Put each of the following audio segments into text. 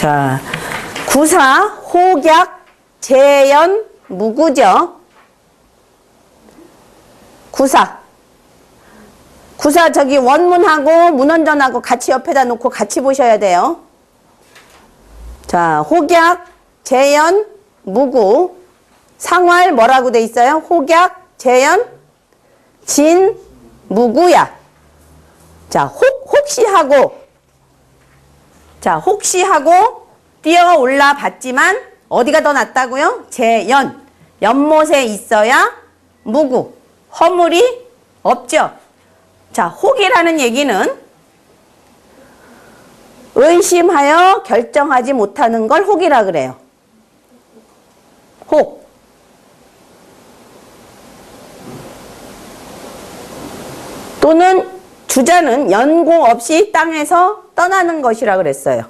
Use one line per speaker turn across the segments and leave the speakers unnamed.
자, 구사, 혹약, 재연, 무구죠. 구사. 구사 저기 원문하고 문헌전하고 같이 옆에다 놓고 같이 보셔야 돼요. 자, 혹약, 재연, 무구. 상활 뭐라고 돼 있어요? 혹약, 재연, 진, 무구야. 자, 혹시 하고, 자, 혹시 하고 뛰어 올라 봤지만 어디가 더 낫다고요? 재연. 연못에 있어야 무구. 허물이 없죠. 자, 혹이라는 얘기는 의심하여 결정하지 못하는 걸 혹이라 그래요. 혹. 또는 주자는 연고 없이 땅에서 떠나는 것이라 그랬어요.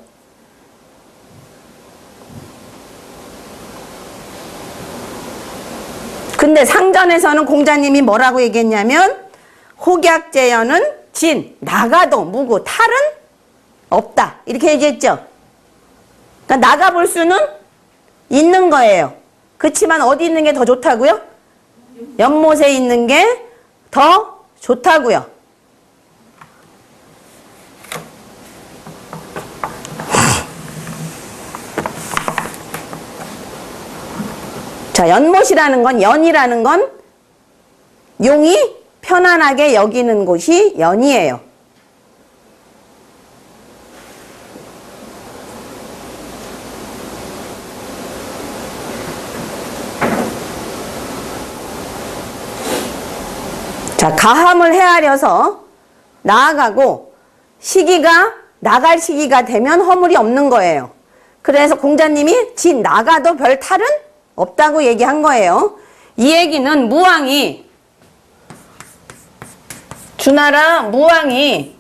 근데 상전에서는 공자님이 뭐라고 얘기했냐면 혹약재연은 진, 나가도 무구, 탈은 없다. 이렇게 얘기했죠. 그러니까 나가볼 수는 있는 거예요. 그렇지만 어디 있는 게 더 좋다고요? 연못에 있는 게 더 좋다고요. 자, 연못이라는 건, 연이라는 건 용이 편안하게 여기는 곳이 연이에요. 자, 가함을 헤아려서 나아가고 시기가 나갈 시기가 되면 허물이 없는 거예요. 그래서 공자님이 진 나가도 별 탈은 없다고 얘기한 거예요. 이 얘기는 무왕이 주나라 무왕이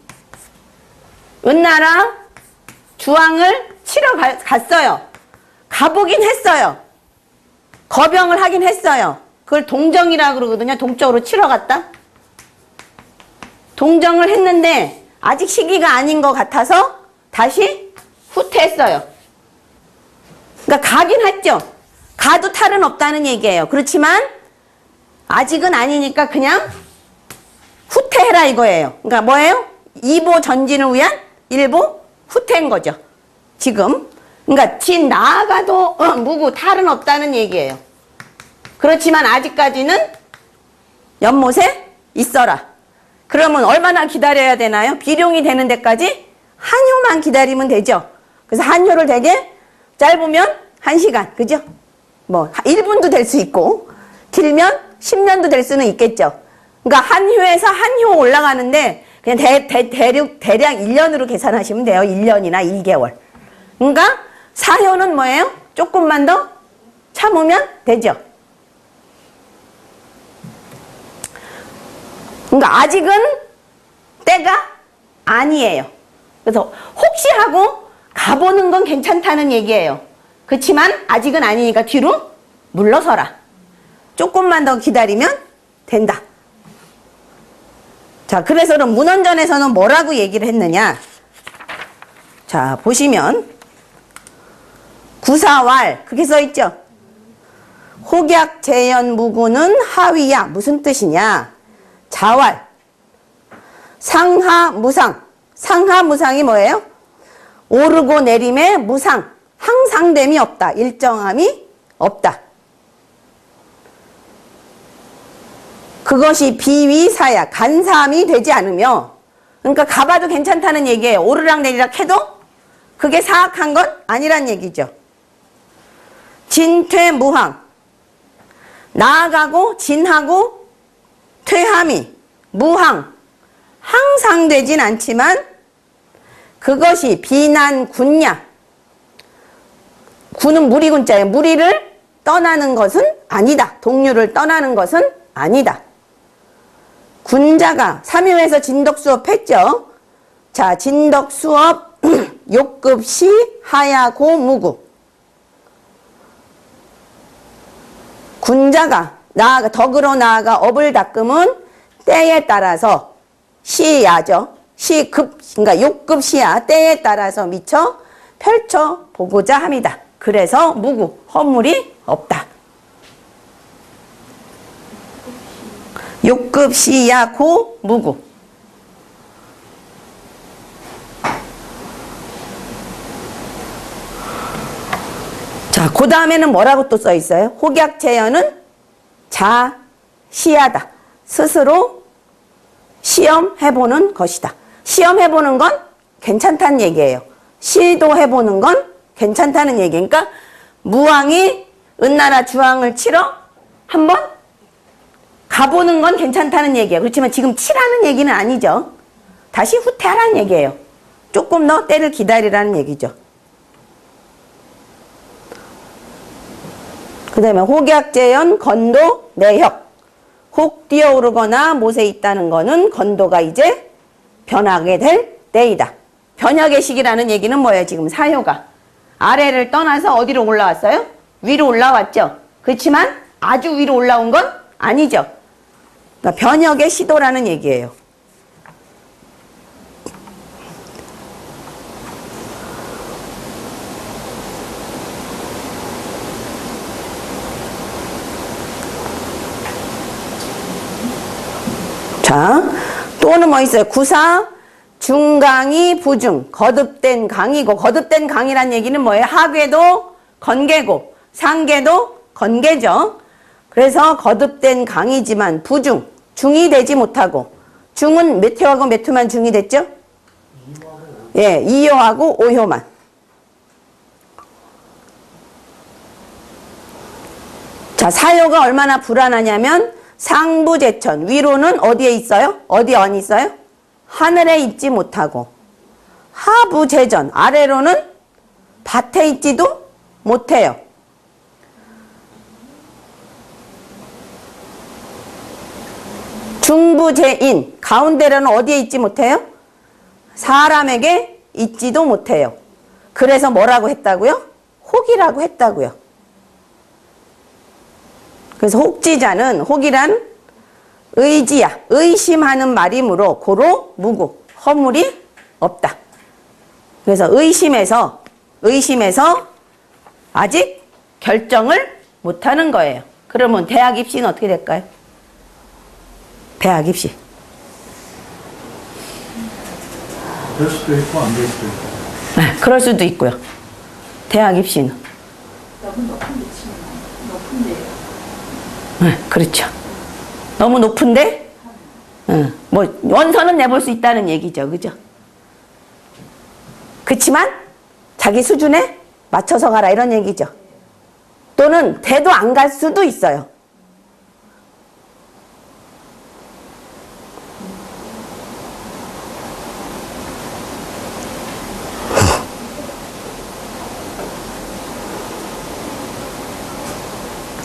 은나라 주왕을 치러 갔어요. 가보긴 했어요. 거병을 하긴 했어요. 그걸 동정이라고 그러거든요. 동쪽으로 치러 갔다. 동정을 했는데 아직 시기가 아닌 것 같아서 다시 후퇴했어요. 그러니까 가긴 했죠. 가도 탈은 없다는 얘기예요. 그렇지만 아직은 아니니까 그냥 후퇴해라 이거예요. 그러니까 뭐예요? 2보 전진을 위한 1보 후퇴인 거죠. 지금. 그러니까 진 나아가도 무구 탈은 없다는 얘기예요. 그렇지만 아직까지는 연못에 있어라. 그러면 얼마나 기다려야 되나요? 비룡이 되는 데까지 한효만 기다리면 되죠. 그래서 한효를 되게 짧으면 1시간, 그죠? 뭐 1분도 될 수 있고 길면 10년도 될 수는 있겠죠. 그러니까 한효에서 한효 올라가는데 그냥 대략 1년으로 계산하시면 돼요. 1년이나 1개월. 그러니까 사효는 뭐예요? 조금만 더 참으면 되죠. 그러니까 아직은 때가 아니에요. 그래서 혹시 하고 가보는 건 괜찮다는 얘기예요. 그렇지만 아직은 아니니까 뒤로 물러서라. 조금만 더 기다리면 된다. 자, 그래서 문헌전에서는 뭐라고 얘기를 했느냐. 자, 보시면 구사왈 그렇게 써있죠. 혹약 재연 무구는 하위야. 무슨 뜻이냐. 자왈 상하무상. 상하무상이 뭐예요? 오르고 내림에 무상. 항상됨이 없다. 일정함이 없다. 그것이 비위사야. 간사함이 되지 않으며, 그러니까 가봐도 괜찮다는 얘기예요. 오르락 내리락 해도 그게 사악한 건 아니란 얘기죠. 진퇴무항. 나아가고 진하고 퇴함이 무항. 항상 되진 않지만 그것이 비난군냐. 군은 무리군자예요. 무리를 떠나는 것은 아니다. 동류를 떠나는 것은 아니다. 군자가 3위에서 진덕수업 했죠. 자, 진덕수업 욕급시 하야고 무구. 군자가 덕으로 나아가 업을 닦으면 때에 따라서 시야죠. 시급, 그러니까 욕급시야 때에 따라서 미처 펼쳐보고자 합니다. 그래서 무구, 허물이 없다. 6급 시야 고 무구. 자, 그 다음에는 뭐라고 또 써 있어요? 혹약재현은 자시하다. 스스로 시험해보는 것이다. 시험해보는 건 괜찮다는 얘기예요. 시도해보는 건 괜찮다는 얘기. 그러니까 무왕이 은나라 주왕을 치러 한번 가보는 건 괜찮다는 얘기예요. 그렇지만 지금 치라는 얘기는 아니죠. 다시 후퇴하라는 얘기예요. 조금 더 때를 기다리라는 얘기죠. 그 다음에 혹약재현 건도 내혁. 혹 뛰어오르거나 못에 있다는 거는 건도가 이제 변하게 될 때이다. 변혁의 시기라는 얘기는 뭐예요? 지금 사효가 아래를 떠나서 어디로 올라왔어요? 위로 올라왔죠. 그렇지만 아주 위로 올라온 건 아니죠. 그러니까 변혁의 시도라는 얘기예요. 자, 또는 뭐 있어요? 구사, 중강이 부중, 거듭된 강이고, 거듭된 강이란 얘기는 뭐예요? 하괴도 건괴고, 상괴도 건괴죠. 그래서 거듭된 강이지만 부중, 중이 되지 못하고, 중은 몇 효하고 몇 효만 중이 됐죠? 예, 2효하고 5효만. 자, 사효가 얼마나 불안하냐면, 상부제천, 위로는 어디에 있어요? 어디 언이 있어요? 하늘에 있지 못하고, 하부제전, 아래로는 밭에 있지도 못해요. 중부제인, 가운데로는 어디에 있지 못해요? 사람에게 있지도 못해요. 그래서 뭐라고 했다고요? 혹이라고 했다고요. 그래서 혹지자는, 혹이란 의지야, 의심하는 말이므로 고로 무구, 허물이 없다. 그래서 의심해서 아직 결정을 못하는 거예요. 그러면 대학 입시는 어떻게 될까요? 대학 입시.
될 수도 있고 안 될 수도 있고.
네, 그럴 수도 있고요. 대학 입시는.
너무 높은데요.
네, 그렇죠. 너무 높은데, 뭐 원서는 내볼 수 있다는 얘기죠, 그죠? 그렇지만 자기 수준에 맞춰서 가라 이런 얘기죠. 또는 대도 안 갈 수도 있어요.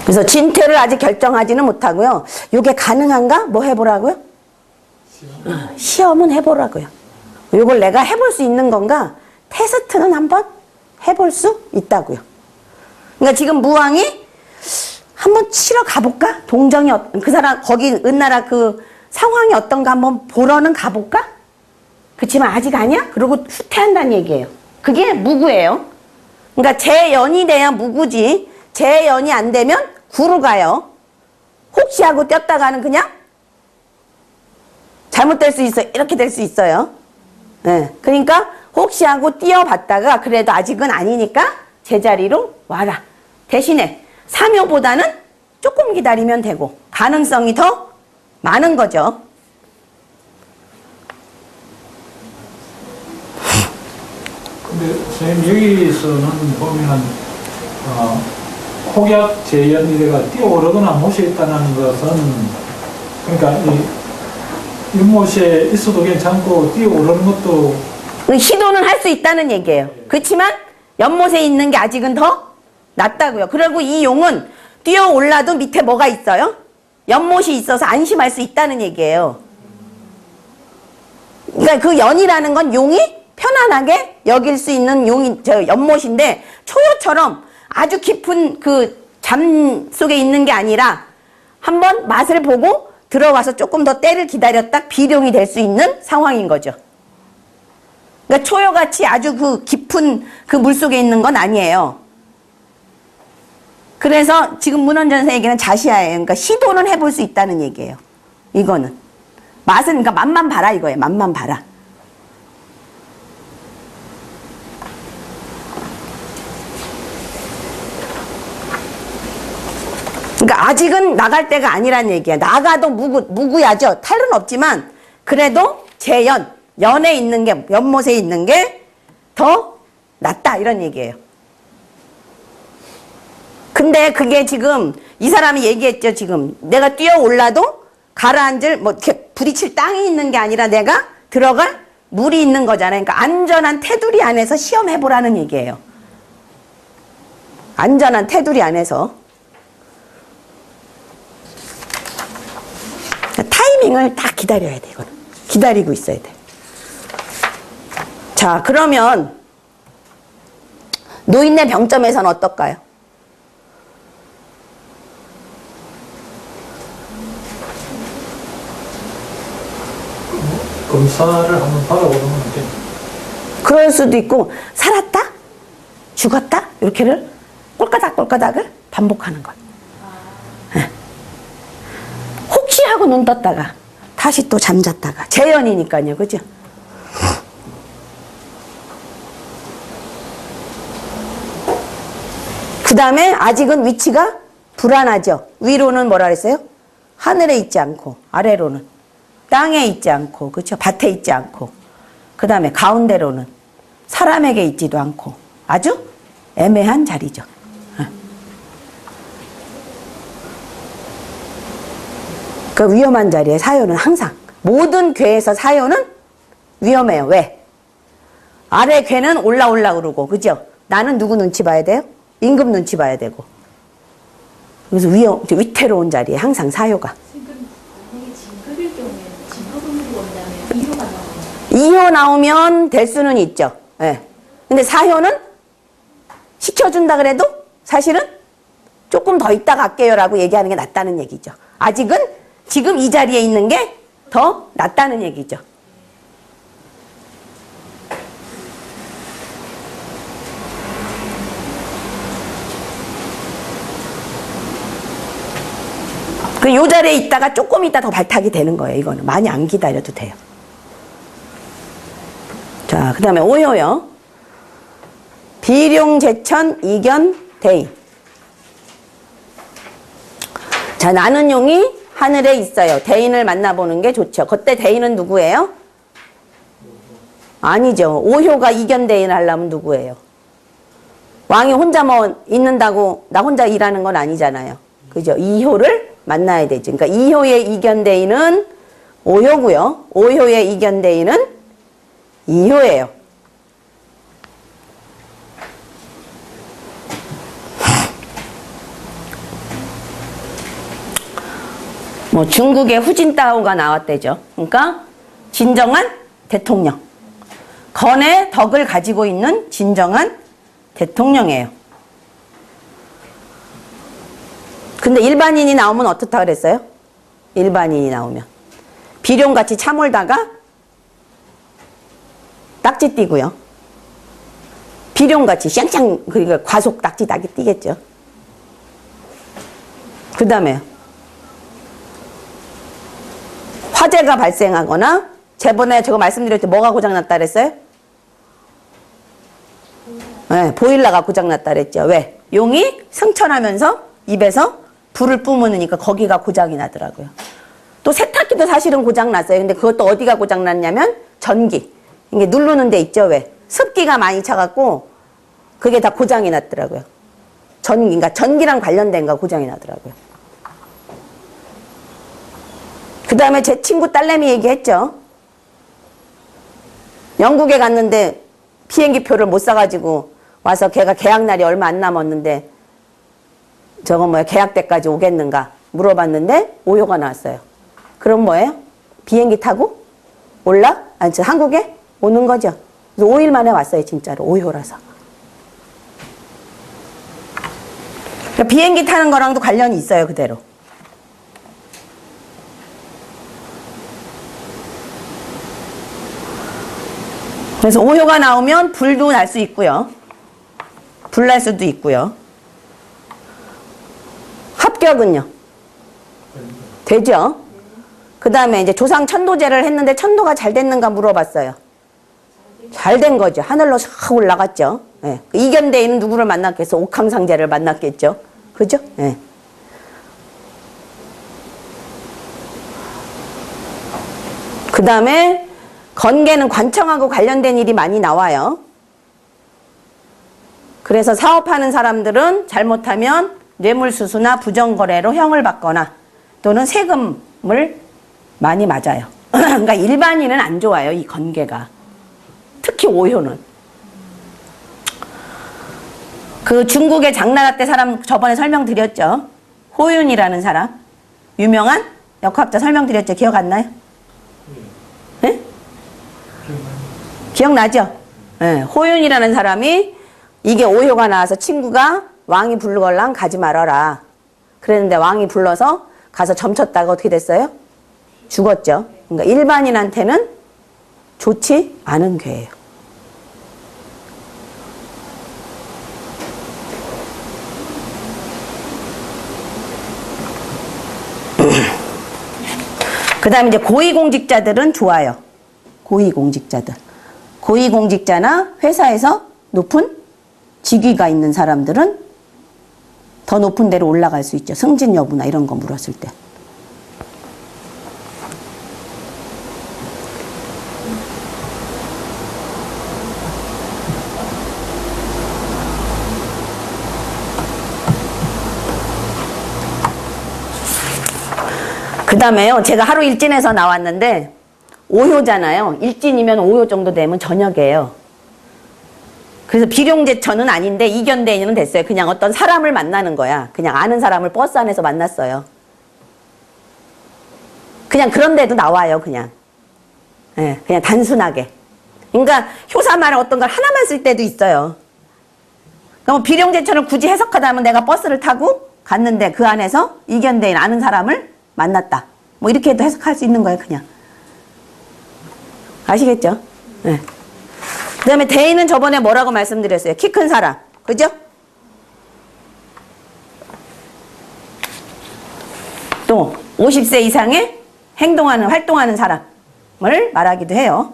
그래서 진퇴를 아직 결정하지는 못하고요. 이게 가능한가? 뭐 해보라고요? 시험은 해보라고요. 이걸 내가 해볼 수 있는 건가? 테스트는 한번 해볼 수 있다고요. 그러니까 지금 무왕이 한번 치러 가볼까? 동정이 그 사람 거기 은나라 그 상황이 어떤가 한번 보러는 가볼까? 그렇지만 아직 아니야? 그러고 후퇴한다는 얘기예요. 그게 무구예요. 그러니까 재연이 돼야 무구지. 재연이 안 되면 구로 가요. 혹시 하고 뛰었다가는 그냥 잘못될 수 있어요. 이렇게 될 수 있어요. 네. 그러니까 혹시 하고 뛰어봤다가 그래도 아직은 아니니까 제자리로 와라. 대신에 3효보다는 조금 기다리면 되고 가능성이 더 많은 거죠.
근데 선생님 여기서는 보면 혹약 재연이래가 뛰어오르거나 못에 있다는 것은 그러니까 이 연못에 있어도 괜찮고 뛰어오르는 것도
시도는 할 수 있다는 얘기예요. 그렇지만 연못에 있는 게 아직은 더 낫다고요. 그리고 이 용은 뛰어올라도 밑에 뭐가 있어요? 연못이 있어서 안심할 수 있다는 얘기예요. 그러니까 그 연이라는 건 용이 편안하게 여길 수 있는 용이 연못인데 초요처럼 아주 깊은 그 잠 속에 있는 게 아니라 한번 맛을 보고 들어와서 조금 더 때를 기다렸다 비룡이 될 수 있는 상황인 거죠. 그러니까 초여같이 아주 그 깊은 그 물속에 있는 건 아니에요. 그래서 지금 문헌전서 얘기는 자시하예요. 그러니까 시도는 해볼 수 있다는 얘기예요. 이거는. 맛은, 그러니까 맛만 봐라 이거예요. 맛만 봐라. 그러니까 아직은 나갈 때가 아니란 얘기야. 나가도 무구야죠. 탈은 없지만 그래도 재연, 연에 있는 게, 연못에 있는 게 더 낫다 이런 얘기예요. 근데 그게 지금 이 사람이 얘기했죠. 지금 내가 뛰어 올라도 가라앉을 뭐 이렇게 부딪힐 땅이 있는 게 아니라 내가 들어갈 물이 있는 거잖아요. 그러니까 안전한 테두리 안에서 시험해보라는 얘기예요. 안전한 테두리 안에서. 타이밍을 딱 기다려야 돼, 이거는. 기다리고 있어야 돼. 자, 그러면 노인네 병점에서는 어떨까요?
검사를 한번 받아보는 게
그럴 수도 있고, 살았다? 죽었다? 이렇게를 꼴까닥꼴까닥을 반복하는 것. 네. 혹시 하고 눈 떴다가 다시 또 잠잤다가 재연이니까요. 그죠? 그 다음에 아직은 위치가 불안하죠. 위로는 뭐라 그랬어요? 하늘에 있지 않고 아래로는 땅에 있지 않고 그렇죠? 밭에 있지 않고 그 다음에 가운데로는 사람에게 있지도 않고 아주 애매한 자리죠. 그 위험한 자리에 사요는 항상 모든 괴에서 사요는 위험해요. 왜? 아래 괴는 올라 그러고 그죠? 나는 누구 눈치 봐야 돼요? 임금 눈치 봐야 되고 그래서 위태로운 자리에 항상 사요가.
만약에 진급일 경우에는 진급으로 온다면 2호가 나오면
2호 나오면 될 수는 있죠. 예. 근데 4호는 시켜준다 그래도 사실은 조금 더 있다 갈게요라고 얘기하는 게 낫다는 얘기죠. 아직은 지금 이 자리에 있는 게 더 낫다는 얘기죠. 요 자리에 있다가 조금 있다 더 발탁이 되는 거예요. 이거는 많이 안 기다려도 돼요. 자, 그 다음에 5호요. 비룡, 제천, 이견, 대인. 자, 나는 용이 하늘에 있어요. 대인을 만나보는 게 좋죠. 그때 대인은 누구예요? 아니죠. 5호가 이견 대인을 하려면 누구예요? 왕이 혼자 뭐 있는다고 나 혼자 일하는 건 아니잖아요. 그죠? 2호를 만나야 되죠. 그러니까 2호의 이견 대인은 5호고요. 5호의 이견 대인은 2호예요. 뭐 중국의 후진따오가 나왔대죠. 그러니까 진정한 대통령. 건의 덕을 가지고 있는 진정한 대통령이에요. 근데 일반인이 나오면 어떻다 그랬어요? 일반인이 나오면 비룡같이 참을다가 딱지 띄고요. 비룡같이 샹샹 그러니까 과속 딱지 뛰겠죠. 그 다음에 화재가 발생하거나 저번에 제가 말씀드릴 때 뭐가 고장났다 그랬어요? 네, 보일러가 고장났다 그랬죠. 왜? 용이 승천하면서 입에서 불을 뿜으니까 거기가 고장이 나더라고요. 또 세탁기도 사실은 고장났어요. 근데 그것도 어디가 고장났냐면 전기. 이게 누르는 데 있죠. 왜? 습기가 많이 차갖고 그게 다 고장이 났더라고요. 그러니까 전기랑 관련된 거 고장이 나더라고요. 그 다음에 제 친구 딸내미 얘기했죠. 영국에 갔는데 비행기 표를 못 사가지고 와서 걔가 계약날이 얼마 안 남았는데 저거 뭐야 계약 때까지 오겠는가 물어봤는데 5호가 나왔어요. 그럼 뭐예요? 비행기 타고 아니 저 한국에 오는 거죠. 그래서 5일 만에 왔어요. 진짜로 5호라서. 그러니까 비행기 타는 거랑도 관련이 있어요. 그대로. 그래서 오효가 나오면 불도 날 수 있고요. 불 날 수도 있고요. 합격은요? 되죠? 그 다음에 이제 조상 천도제를 했는데 천도가 잘 됐는가 물어봤어요. 잘 된 거죠. 하늘로 싹 올라갔죠. 예. 이견대인은 누구를 만났겠어? 옥황상제를 만났겠죠. 그죠? 예. 그 다음에 건계는 관청하고 관련된 일이 많이 나와요. 그래서 사업하는 사람들은 잘못하면 뇌물수수나 부정거래로 형을 받거나 또는 세금을 많이 맞아요. 그러니까 일반인은 안 좋아요, 이 건계가. 특히 오효는. 그 중국의 장나라 때 사람 저번에 설명드렸죠. 호윤이라는 사람. 유명한 역학자 설명드렸죠. 기억 안 나요? 네? 기억나죠? 네. 호윤이라는 사람이 이게 오효가 나와서 친구가 왕이 부르걸랑 가지 말아라. 그랬는데 왕이 불러서 가서 점쳤다가 어떻게 됐어요? 죽었죠. 그러니까 일반인한테는 좋지 않은 괴예요. 그 다음에 이제 고위공직자들은 좋아요. 고위공직자들. 고위공직자나 회사에서 높은 직위가 있는 사람들은 더 높은 데로 올라갈 수 있죠. 승진 여부나 이런 거 물었을 때. 그 다음에요. 제가 하루 일진에서 나왔는데 오효잖아요. 일진이면 오효 정도 되면 저녁이에요. 그래서 비룡제천은 아닌데 이견대인은 됐어요. 그냥 어떤 사람을 만나는 거야. 그냥 아는 사람을 버스 안에서 만났어요. 그냥 그런 데도 나와요. 그냥. 예, 그냥 단순하게. 그러니까 효사말을 어떤 걸 하나만 쓸 때도 있어요. 그럼 비룡제천을 굳이 해석하다 하면 내가 버스를 타고 갔는데 그 안에서 이견대인 아는 사람을 만났다. 뭐 이렇게도 해석할 수 있는 거예요. 그냥. 아시겠죠? 예. 그 다음에 대인은 저번에 뭐라고 말씀드렸어요? 키 큰 사람. 그죠? 또 50세 이상의 행동하는, 활동하는 사람을 말하기도 해요.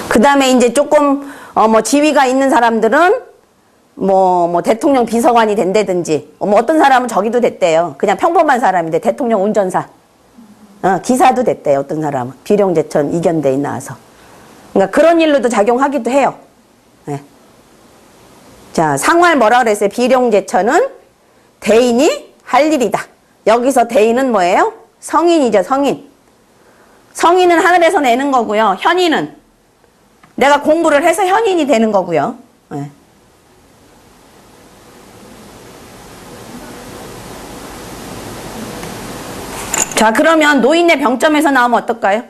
그 다음에 이제 조금 뭐 지위가 있는 사람들은 뭐 대통령 비서관이 된다든지 뭐 어떤 사람은 저기도 됐대요. 그냥 평범한 사람인데 대통령 운전사 기사도 됐대요. 어떤 사람은 비룡제천 이견대인 나와서. 그러니까 그런 일로도 작용하기도 해요. 네. 자, 상활 뭐라 그랬어요? 비룡제천은 대인이 할 일이다. 여기서 대인은 뭐예요? 성인이죠. 성인. 성인은 하늘에서 내는 거고요. 현인은 내가 공부를 해서 현인이 되는 거고요. 네. 자, 그러면 노인의 병점에서 나오면 어떨까요?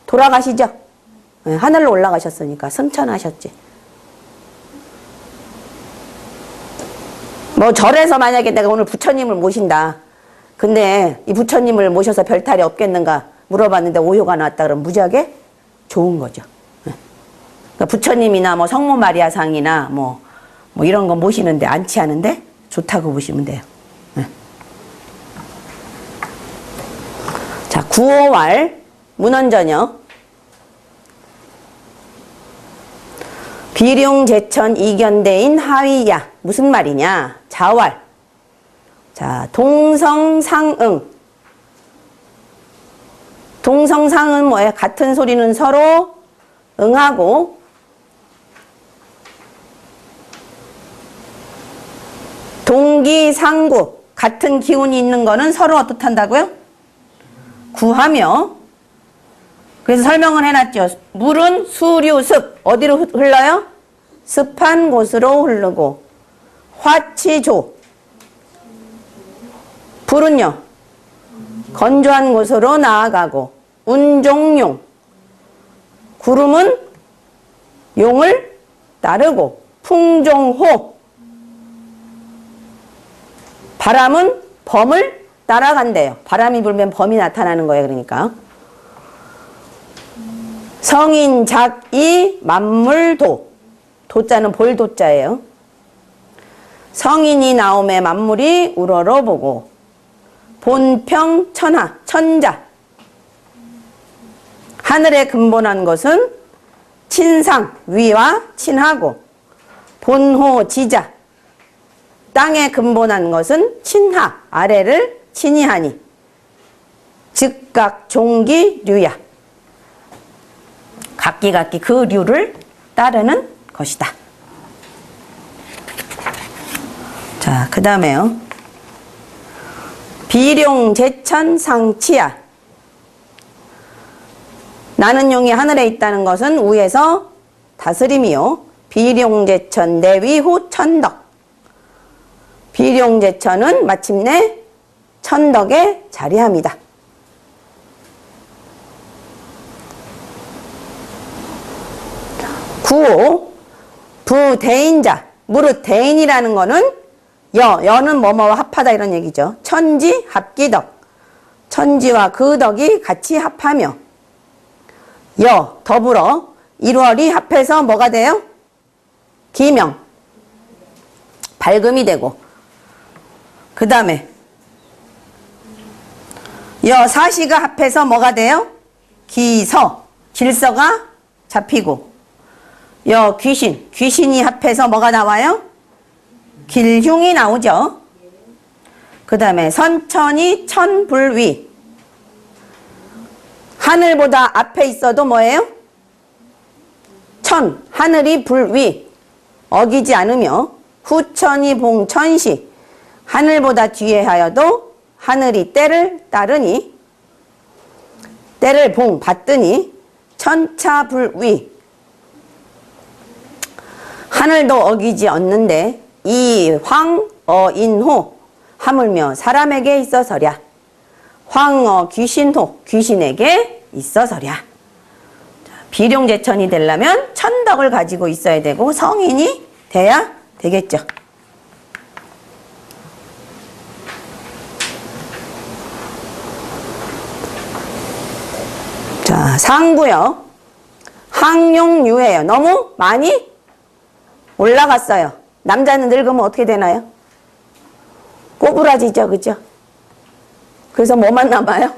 돌아가시죠? 네, 하늘로 올라가셨으니까 승천하셨지. 뭐 절에서 만약에 내가 오늘 부처님을 모신다. 근데 이 부처님을 모셔서 별탈이 없겠는가 물어봤는데 오효가 나왔다 그러면 무지하게 좋은 거죠. 네. 그러니까 부처님이나 뭐 성모 마리아상이나 뭐 이런 거 모시는데 안치하는데 좋다고 보시면 돼요. 자, 구호왈 문헌전요. 비룡제천 이견대인 하위야. 무슨 말이냐? 자왈. 자, 동성상응. 동성상은 뭐예요? 같은 소리는 서로 응하고 동기상구. 같은 기운이 있는 거는 서로 어떻단다고요? 구하며. 그래서 설명을 해놨죠. 물은 수류습. 어디로 흘러요? 습한 곳으로 흐르고. 화치조. 불은요? 건조한 곳으로 나아가고. 운종용. 구름은 용을 따르고. 풍종호. 바람은 범을 따라간대요. 바람이 불면 범이 나타나는 거예요. 그러니까 성인 작이 만물도, 도자는 볼도자예요. 성인이 나옴에 만물이 우러러보고 본평 천하, 천자. 하늘에 근본한 것은 친상, 위와 친하고 본호, 지자. 땅에 근본한 것은 친하, 아래를 친이하니 즉각 종기 류야. 각기 그 류를 따르는 것이다. 자, 그 다음에요. 비룡제천 상치야. 나는 용이 하늘에 있다는 것은 위에서 다스림이요. 비룡제천 내위후 천덕. 비룡제천은 마침내 천덕에 자리합니다. 구오 부대인자. 무릇 대인이라는 거는 여는 뭐뭐와 합하다 이런 얘기죠. 천지 합기덕. 천지와 그 덕이 같이 합하며 더불어 1월이 합해서 뭐가 돼요? 기명. 밝음이 되고 그 다음에 사시가 합해서 뭐가 돼요? 기서. 질서가 잡히고 귀신이 합해서 뭐가 나와요? 길흉이 나오죠. 그 다음에 선천이 천불위. 하늘보다 앞에 있어도 뭐예요? 하늘이 불위. 어기지 않으며 후천이 봉천시. 하늘보다 뒤에 하여도 하늘이 때를 따르니 때를 받더니 천차불위. 하늘도 어기지 않는데 이황어인호 하물며 사람에게 있어서랴. 황어 귀신호 귀신에게 있어서랴. 비룡제천이 되려면 천덕을 가지고 있어야 되고 성인이 돼야 되겠죠. 자, 상구요. 항용유예요. 너무 많이 올라갔어요. 남자는 늙으면 어떻게 되나요? 꼬부라지죠, 그죠? 그래서 뭐만 남아요?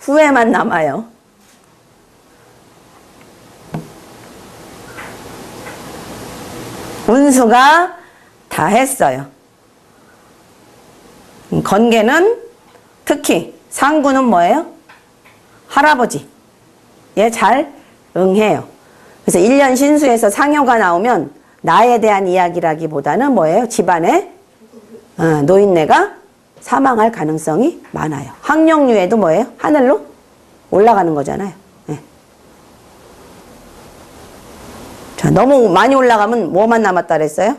후회만 남아요. 운수가 다 했어요. 건개는 특히 상구는 뭐예요? 할아버지. 얘 잘 응해요. 그래서 1년 신수에서 상효가 나오면 나에 대한 이야기라기보다는 뭐예요? 집안에 노인네가 사망할 가능성이 많아요. 항룡유에도 뭐예요? 하늘로 올라가는 거잖아요. 네. 자, 너무 많이 올라가면 뭐만 남았다 그랬어요?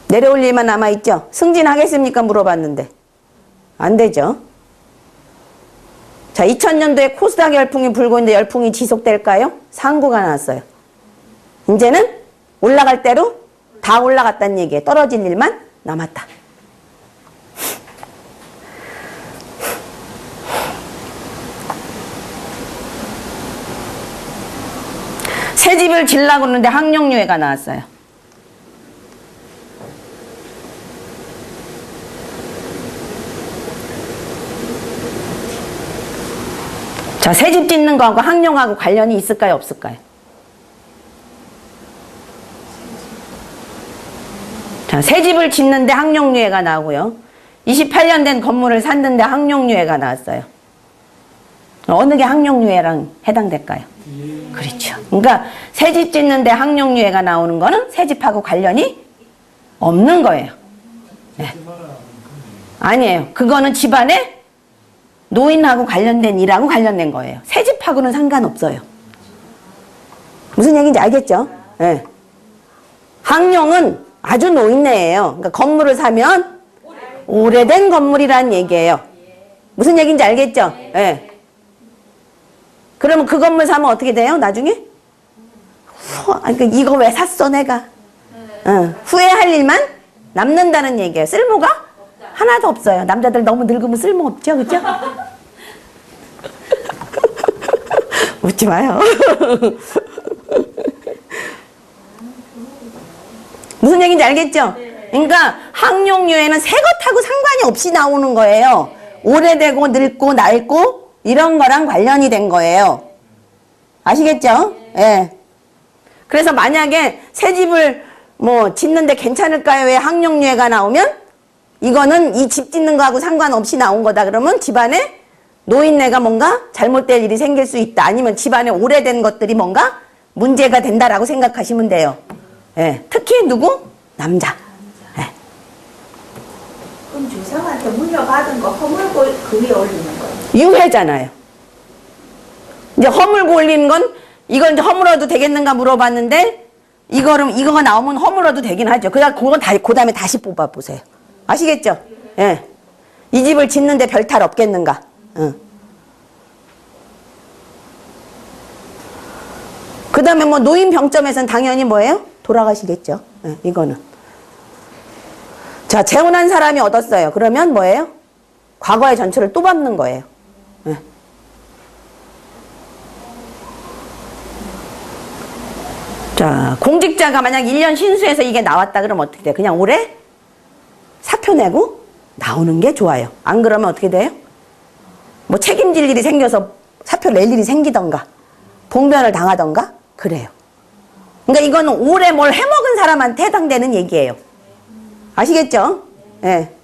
내려올 일만 남아있죠? 승진하겠습니까? 물어봤는데 안 되죠. 자, 2000년도에 코스닥 열풍이 불고 있는데 열풍이 지속될까요? 상구가 나왔어요. 이제는 올라갈 대로 다 올라갔다는 얘기예요. 떨어질 일만 남았다. 새 집을 지으려고 그러는데 항룡유해가 나왔어요. 자, 새 집 짓는 거하고 항룡하고 관련이 있을까요? 없을까요? 자, 새 집을 짓는데 항룡유해가 나오고요. 28년 된 건물을 샀는데 항룡유해가 나왔어요. 어느 게 항룡유해랑 해당될까요? 그렇죠. 그러니까 새 집 짓는데 항룡유해가 나오는 거는 새 집하고 관련이 없는 거예요. 네. 아니에요. 그거는 집안에 노인하고 관련된 일하고 관련된 거예요. 새 집하고는 상관없어요. 무슨 얘기인지 알겠죠? 네. 항룡은 아주 노인네예요. 그러니까 건물을 사면 오래된 건물이라는 얘기예요. 무슨 얘기인지 알겠죠? 네. 그러면 그 건물 사면 어떻게 돼요? 나중에? 그러니까 이거 왜 샀어 내가? 후회할 일만 남는다는 얘기예요. 쓸모가 하나도 없어요. 남자들 너무 늙으면 쓸모 없죠, 그죠? 웃지 마요. 무슨 얘기인지 알겠죠? 그러니까 항룡유해는 새 것하고 상관이 없이 나오는 거예요. 오래되고 늙고 낡고 이런 거랑 관련이 된 거예요. 아시겠죠? 예. 그래서 만약에 새 집을 뭐 짓는데 괜찮을까요? 왜 항룡유해가 나오면 이거는 이 집 짓는 거하고 상관없이 나온 거다. 그러면 집안에 노인네가 뭔가 잘못될 일이 생길 수 있다. 아니면 집안에 오래된 것들이 뭔가 문제가 된다라고 생각하시면 돼요. 예. 특히 누구? 남자. 예.
그럼 조상한테 물려받은 거 허물고 그 위에 올리는 거예요?
유해잖아요. 이제 허물고 올리는 건 이걸 이제 허물어도 되겠는가 물어봤는데 이거가 나오면 허물어도 되긴 하죠. 그건 그 다음에 다시 뽑아보세요. 아시겠죠? 예. 이 집을 짓는데 별 탈 없겠는가? 응. 그 다음에 뭐 노인병점에서는 당연히 뭐예요? 돌아가시겠죠. 예, 이거는. 자, 재혼한 사람이 얻었어요. 그러면 뭐예요? 과거의 전처를 또 밟는 거예요. 예. 자, 공직자가 만약 1년 신수해서 이게 나왔다 그러면 어떻게 돼요? 그냥 올해 사표 내고 나오는 게 좋아요. 안 그러면 어떻게 돼요? 뭐 책임질 일이 생겨서 사표 낼 일이 생기던가 봉변을 당하던가 그래요. 그러니까 이거는 올해 뭘 해먹은 사람한테 해당되는 얘기예요. 아시겠죠? 예. 네.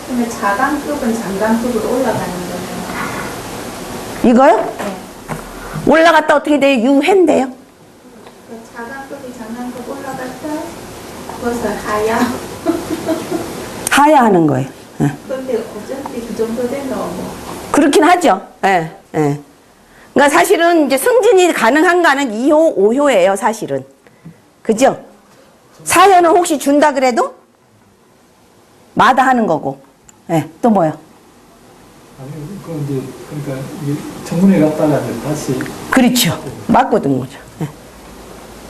그러면 자강급은 장강급으로 올라가는 거예요?
이거요?
네.
올라갔다 어떻게 돼요? 유해인데요.
자강급이 장강급 올라갔다 그것은 하야.
하야 하는 거예요. 예.
근데 어차피 그 정도 되면 뭐.
그렇긴 하죠. 예, 예. 그러니까 사실은 이제 승진이 가능한가는 2호, 5호예요, 사실은. 그죠? 4호는 혹시 준다 그래도 마다하는 거고. 예, 또 뭐요?
아니, 그 이제, 그러니까, 이게 청문회 갔다가 이제 다시.
그렇죠. 맞거든 거죠. 예.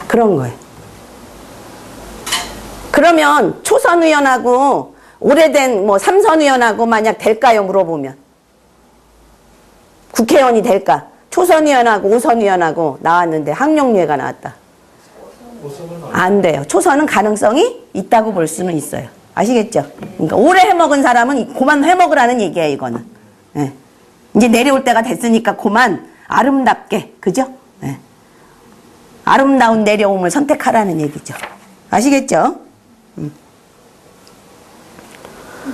그런 거예요. 그러면 초선 의원하고 오래된 뭐 삼선 의원하고 만약 될까요? 물어보면. 국회의원이 될까? 초선 의원하고 오선 의원하고 나왔는데 항룡유해가 나왔다. 안 돼요. 초선은 가능성이 있다고 볼 수는 있어요. 아시겠죠? 그러니까 오래 해먹은 사람은 그만 해먹으라는 얘기예요, 이거는. 예. 이제 내려올 때가 됐으니까 그만 아름답게, 그죠? 예. 아름다운 내려옴을 선택하라는 얘기죠. 아시겠죠?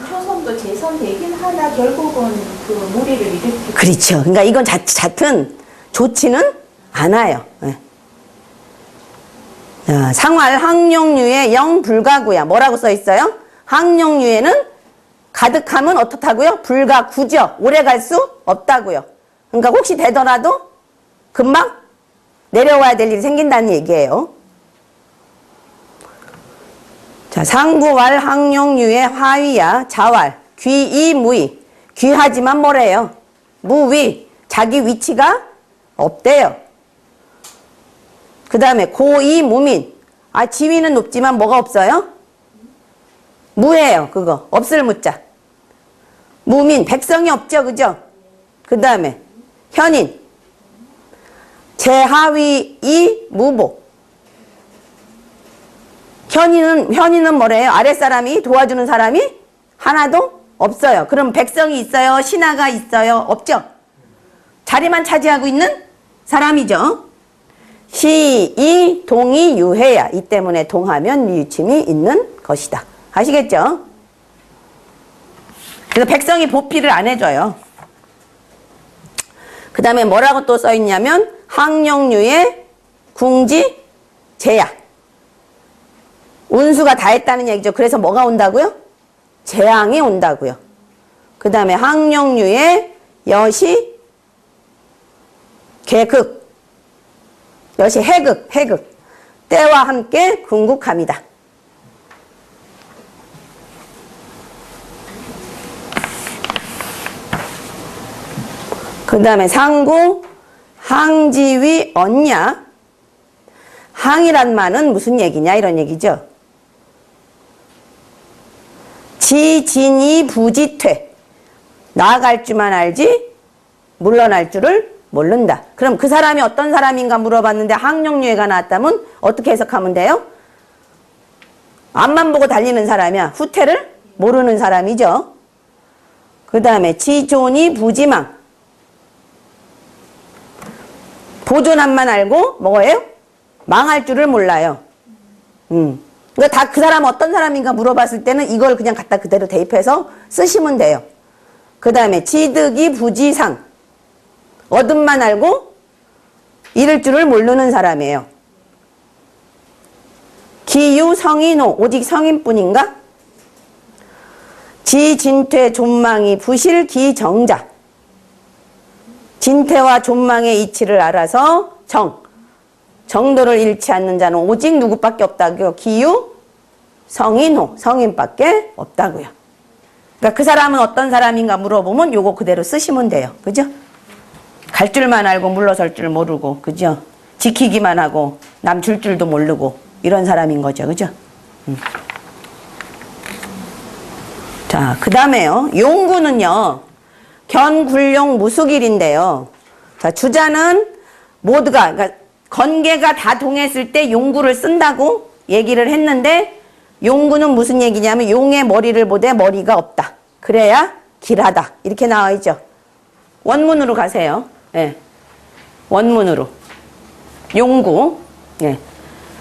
초선도 재선되긴 하나 결국은 그 무리를 일으키고.
그렇죠. 그러니까 이건 자튼 좋지는 않아요. 예. 자, 상활 항룡유해 영 불가구야. 뭐라고 써 있어요? 항룡유해는 가득하면 어떻다고요? 불가구죠. 오래 갈 수 없다고요. 그러니까 혹시 되더라도 금방 내려와야 될 일이 생긴다는 얘기예요. 자, 상구왈 항룡유해 화위야 자왈 귀이 무위. 귀하지만 뭐래요? 무위. 자기 위치가 없대요. 그 다음에 고이 무민. 아, 지위는 높지만 뭐가 없어요? 무예요. 그거 없을 무자. 무민 백성이 없죠. 그죠? 그 다음에 현인 제하위 이 무보. 현인은 뭐래요? 아랫사람이 도와주는 사람이 하나도 없어요. 그럼 백성이 있어요? 신하가 있어요? 없죠? 자리만 차지하고 있는 사람이죠. 시이 동이 유해야. 이 때문에 동하면 유침이 있는 것이다. 아시겠죠? 그래서 백성이 보필을 안 해줘요. 그 다음에 뭐라고 또 써있냐면 항룡유해 궁지 재야. 운수가 다 했다는 얘기죠. 그래서 뭐가 온다고요? 재앙이 온다고요. 그 다음에 항룡유해 여시 개극. 여시 해극. 때와 함께 궁극합니다. 그 다음에 상구 항지위 언냐 항이란 말은 무슨 얘기냐 이런 얘기죠. 지진이 부지퇴. 나아갈 줄만 알지 물러날 줄을 모른다. 그럼 그 사람이 어떤 사람인가 물어봤는데 항용유해가 나왔다면 어떻게 해석하면 돼요? 앞만 보고 달리는 사람이야. 후퇴를 모르는 사람이죠. 그 다음에 지존이 부지망. 보존함만 알고 뭐예요? 망할 줄을 몰라요. 그러니까 다 그 사람 어떤 사람인가 물어봤을 때는 이걸 그냥 갖다 그대로 대입해서 쓰시면 돼요. 그 다음에 지득이 부지상. 얻음만 알고 잃을 줄을 모르는 사람이에요. 기유 성인호. 오직 성인뿐인가? 지진퇴 존망이 부실 기정자. 진퇴와 존망의 이치를 알아서 정도를 잃지 않는 자는 오직 누구밖에 없다고요? 기유 성인호. 성인밖에 없다고요. 그러니까 그 사람은 어떤 사람인가 물어보면 요거 그대로 쓰시면 돼요. 그죠? 갈 줄만 알고 물러설 줄 모르고, 그죠? 지키기만 하고 남 줄 줄도 모르고 이런 사람인 거죠. 그죠? 자, 그 다음에요. 용구는요. 견굴용 무수길인데요. 자, 주자는 모두가, 그러니까 건계가 다 동했을 때 용구를 쓴다고 얘기를 했는데 용구는 무슨 얘기냐면 용의 머리를 보되 머리가 없다. 그래야 길하다. 이렇게 나와 있죠. 원문으로 가세요. 예. 원문으로. 용구. 예.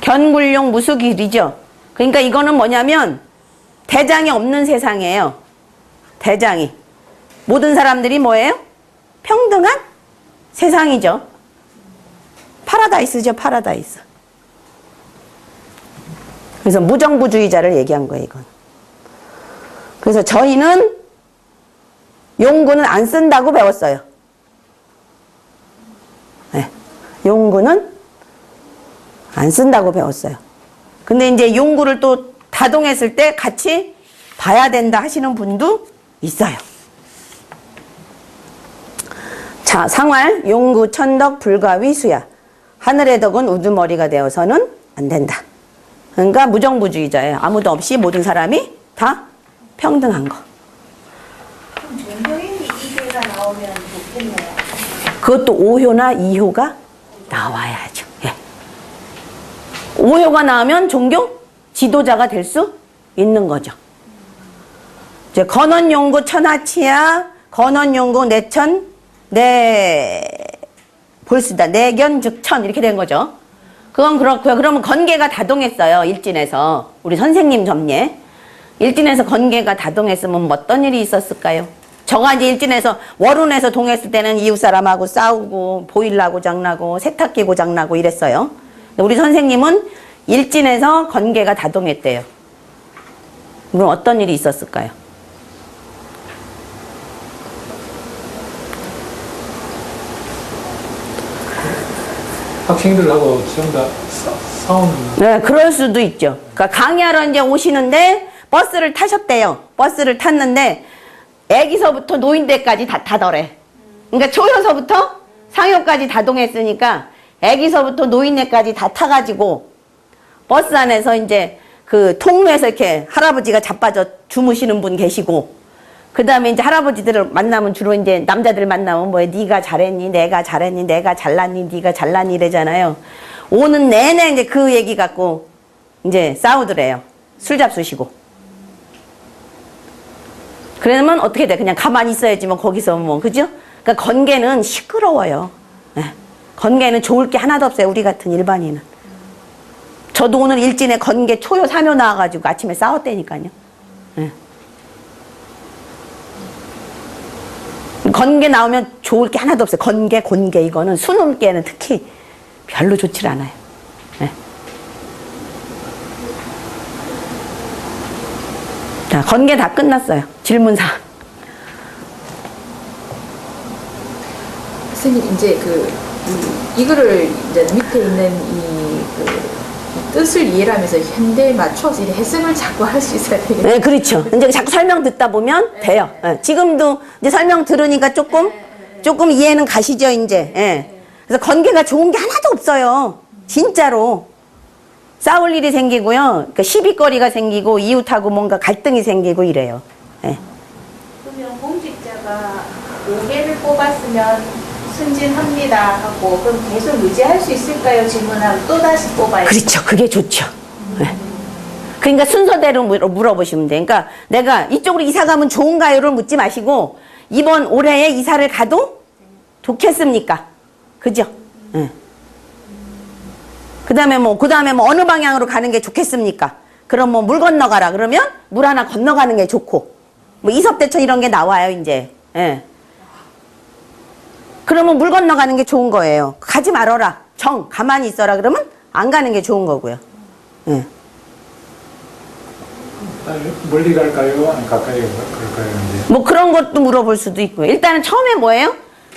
견굴용 무수길이죠. 그러니까 이거는 뭐냐면 대장이 없는 세상이에요. 대장이. 모든 사람들이 뭐예요? 평등한 세상이죠. 파라다이스죠. 파라다이스. 그래서 무정부주의자를 얘기한 거예요. 이건. 그래서 저희는 용구는 안 쓴다고 배웠어요. 네. 용구는 안 쓴다고 배웠어요. 근데 이제 용구를 또 다동했을 때 같이 봐야 된다 하시는 분도 있어요. 자, 상활, 용구, 천덕, 불가위, 수야. 하늘의 덕은 우두머리가 되어서는 안 된다. 그러니까 무정부주의자예요. 아무도 없이 모든 사람이 다 평등한 거.
그럼 종교인이 2개가 나오면 좋겠네요.
그것도 5효나 2효가 나와야죠. 예. 5효가 나오면 종교 지도자가 될 수 있는 거죠. 이제 건원용구 천하치야, 건원용구 내천, 볼수다. 내견즉천 이렇게 된 거죠. 그건 그렇고요. 그러면 건계가 다동했어요. 일진에서. 우리 선생님 점례. 일진에서 건계가 다동했으면 어떤 일이 있었을까요? 저가 이제 일진에서 월운에서 동했을 때는 이웃 사람하고 싸우고 보일러 고장나고 세탁기 고장나고 이랬어요. 우리 선생님은 일진에서 건계가 다동했대요. 그럼 어떤 일이 있었을까요?
학생들하고 전부 다 싸우는.
네, 그럴 수도 있죠. 그러니까 강의하러 이제 오시는데 버스를 타셨대요. 버스를 탔는데 애기서부터 노인대까지 다 타더래. 그러니까 초효서부터 상효까지 다 동했으니까 애기서부터 노인네까지 다 타가지고 버스 안에서 이제 그 통로에서 이렇게 할아버지가 자빠져 주무시는 분 계시고 그 다음에 이제 할아버지들을 만나면 주로 이제 남자들 만나면 뭐야 네가 잘했니 내가 잘했니 내가 잘났니 네가 잘났니 이래잖아요. 오는 내내 이제 그 얘기 갖고 이제 싸우더래요. 술 잡수시고. 그러면 어떻게 돼? 그냥 가만히 있어야지 뭐 거기서 뭐 그죠? 그러니까 건계는 시끄러워요. 네. 건계는 좋을 게 하나도 없어요. 우리 같은 일반인은. 저도 오늘 일진에 건계 초효 3효 나와가지고 아침에 싸웠다니까요. 네. 건계 나오면 좋을 게 하나도 없어요. 건계, 곤계 이거는 수능계는 특히 별로 좋질 않아요. 네. 자, 건계 다 끝났어요. 질문사항.
선생님 이제 이거를 이제 밑에 있는 뜻을 이해를 하면서 현대에 맞춰서 이제 해석을 자꾸 할 수 있어야 되겠죠.
네, 그렇죠. 이제 자꾸 설명 듣다 보면 돼요. 네. 지금도 이제 설명 들으니까 조금 이해는 가시죠, 이제. 네. 그래서 건계가 좋은 게 하나도 없어요. 진짜로. 싸울 일이 생기고요. 그러니까 시비거리가 생기고 이웃하고 뭔가 갈등이 생기고 이래요. 예.
그러면 공직자가 5개를 뽑았으면 승진합니다 하고 그럼 계속 유지할 수 있을까요? 질문하면 또 다시 뽑아야
그렇죠. 그게 좋죠. 예. 그러니까 순서대로 물어보시면 돼. 그러니까 내가 이쪽으로 이사 가면 좋은가요를 묻지 마시고 이번 올해에 이사를 가도 좋겠습니까? 그죠? 예. 그다음에 뭐 어느 방향으로 가는 게 좋겠습니까? 그럼 뭐 물 건너가라 그러면 물 하나 건너가는 게 좋고 뭐 이섭대천 이런 게 나와요 이제. 예. 그러면 물 건너가는 게 좋은 거예요. 가지 말어라. 가만히 있어라 그러면 안 가는 게 좋은 거고요. 예.
멀리 갈까요? 아니면 가까이 갈까요? 이제?
뭐 그런 것도 물어볼 수도 있고요. 일단은 처음에 뭐예요?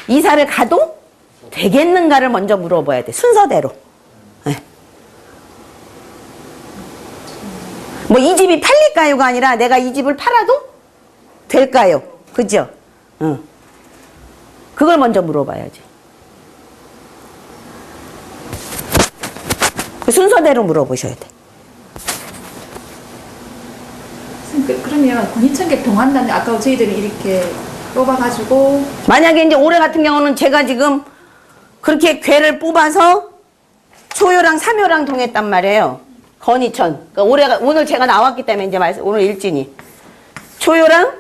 이사를 가도 되겠는가를 먼저 물어봐야 돼. 순서대로. 네. 뭐 이 집이 팔릴까요가 아니라 내가 이 집을 팔아도 될까요? 그죠? 응. 그걸 먼저 물어봐야지. 그 순서대로 물어보셔야 돼.
그러면 권익청계 동안단 아까 저희들이 이렇게 뽑아가지고
만약에 이제 올해 같은 경우는 제가 지금 그렇게 괴를 뽑아서 초요랑 삼요랑 통했단 말이에요. 건이천. 그러니까 오늘 제가 나왔기 때문에 이제 오늘 일진이. 초요랑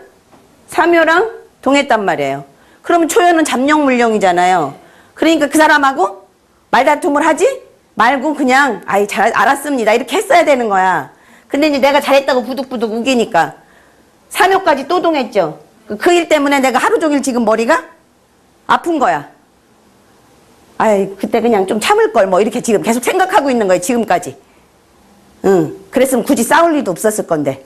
삼요랑 통했단 말이에요. 그러면 초요는 잠룡물룡이잖아요. 그러니까 그 사람하고 말다툼을 하지 말고 그냥 잘 알았습니다. 이렇게 했어야 되는 거야. 근데 이제 내가 잘했다고 부득부득 우기니까 삼요까지 또 동했죠. 그 일 때문에 내가 하루 종일 지금 머리가 아픈 거야. 그때 그냥 좀 참을 걸 뭐 이렇게 지금 계속 생각하고 있는 거예요. 지금까지. 그랬으면 굳이 싸울 일도 없었을 건데.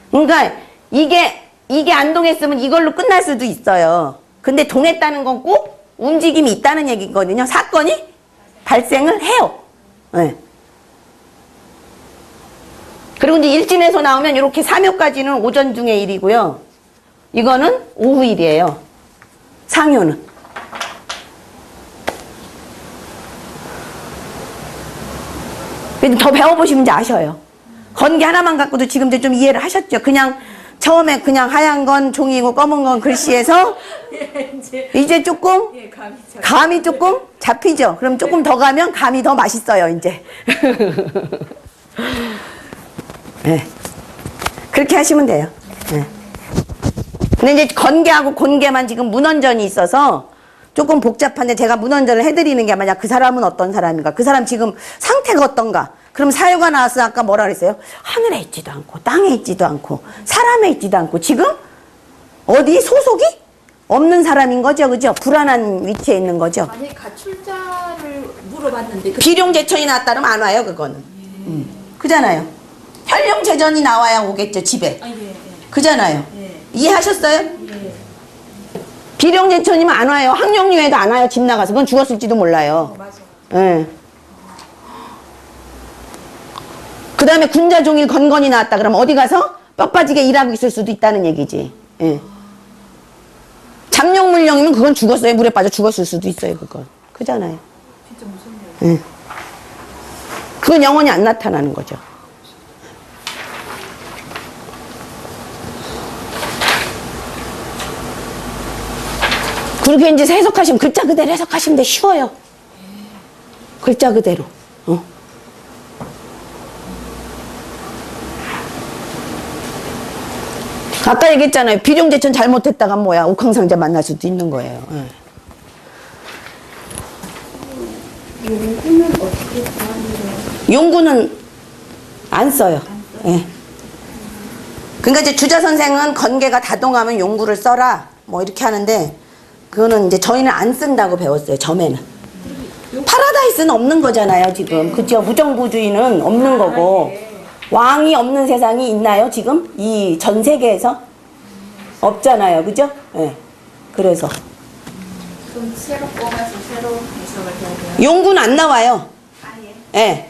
그러니까 이게 안 동했으면 이걸로 끝날 수도 있어요. 근데 동했다는 건 꼭 움직임이 있다는 얘기거든요. 사건이 발생을 해요. 네. 그리고 이제 일진에서 나오면 이렇게 3요까지는 오전 중의 일이고요. 이거는 오후 일이에요. 상요는. 더 배워보시면 이제 아셔요. 건기 하나만 갖고도 지금 좀 이해를 하셨죠? 그냥 처음에 그냥 하얀 건 종이고 검은 건 글씨에서 이제 조금 감이 조금 잡히죠? 그럼 조금 더 가면 감이 더 맛있어요, 이제. 네. 그렇게 하시면 돼요. 네. 근데 이제 건개하고 곤개만 지금 문헌전이 있어서 조금 복잡한데 제가 문헌전을 해드리는 게 만약 그 사람은 어떤 사람인가, 그 사람 지금 상태가 어떤가. 그럼 사유가 나와서 아까 뭐라 그랬어요? 하늘에 있지도 않고 땅에 있지도 않고 사람에 있지도 않고 지금 어디 소속이 없는 사람인 거죠, 그죠? 불안한 위치에 있는 거죠.
만약에 가출자를 물어봤는데
비룡제천이 나왔다 그러면 안 와요, 그거는. 그잖아요. 현룡제전이 나와야 오겠죠, 집에. 그잖아요. 이해하셨어요? 비룡제천이면 안 와요. 학령유해도 안 와요, 집 나가서. 그건 죽었을지도 몰라요. 예. 그 다음에 군자종일 건건이 나왔다 그러면 어디 가서 뼈 빠지게 일하고 있을 수도 있다는 얘기지. 예. 잠룡물령이면 그건 죽었어요. 물에 빠져 죽었을 수도 있어요, 그건. 그잖아요.
진짜 무섭네요.
예. 그건 영원히 안 나타나는 거죠. 그렇게 이제 해석하시면 글자 그대로 해석하시면 돼. 쉬워요. 글자 그대로. 아까 얘기했잖아요. 비룡제천 잘못했다가 뭐야 옥황상제 만날 수도 있는 거예요.
용구는 어떻게 구하는데요?
용구는 안 써요. 예. 그러니까 이제 주자 선생은 건개가 다동하면 용구를 써라 뭐 이렇게 하는데 그거는 이제 저희는 안 쓴다고 배웠어요. 점에는. 파라다이스는 없는 거잖아요, 지금. 그죠? 무정부주의는 없는 거고. 왕이 없는 세상이 있나요, 지금? 이 전 세계에서? 없잖아요, 그죠? 예. 네. 그래서.
그럼 새로 뽑아서 새로 해석을 해야 돼요?
용구는 안 나와요.
아예.
예.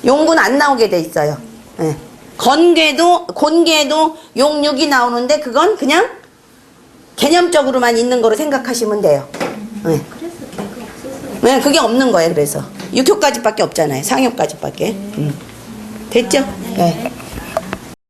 용구는 안 나오게 돼 있어요. 예. 곤개도 용육이 나오는데 그건 그냥 개념적으로만 있는 거로 생각하시면 돼요. 네.
그래서 개가 없어서
네, 그게 없는 거예요, 그래서. 6효까지밖에 없잖아요. 상효까지밖에. 됐죠? 네.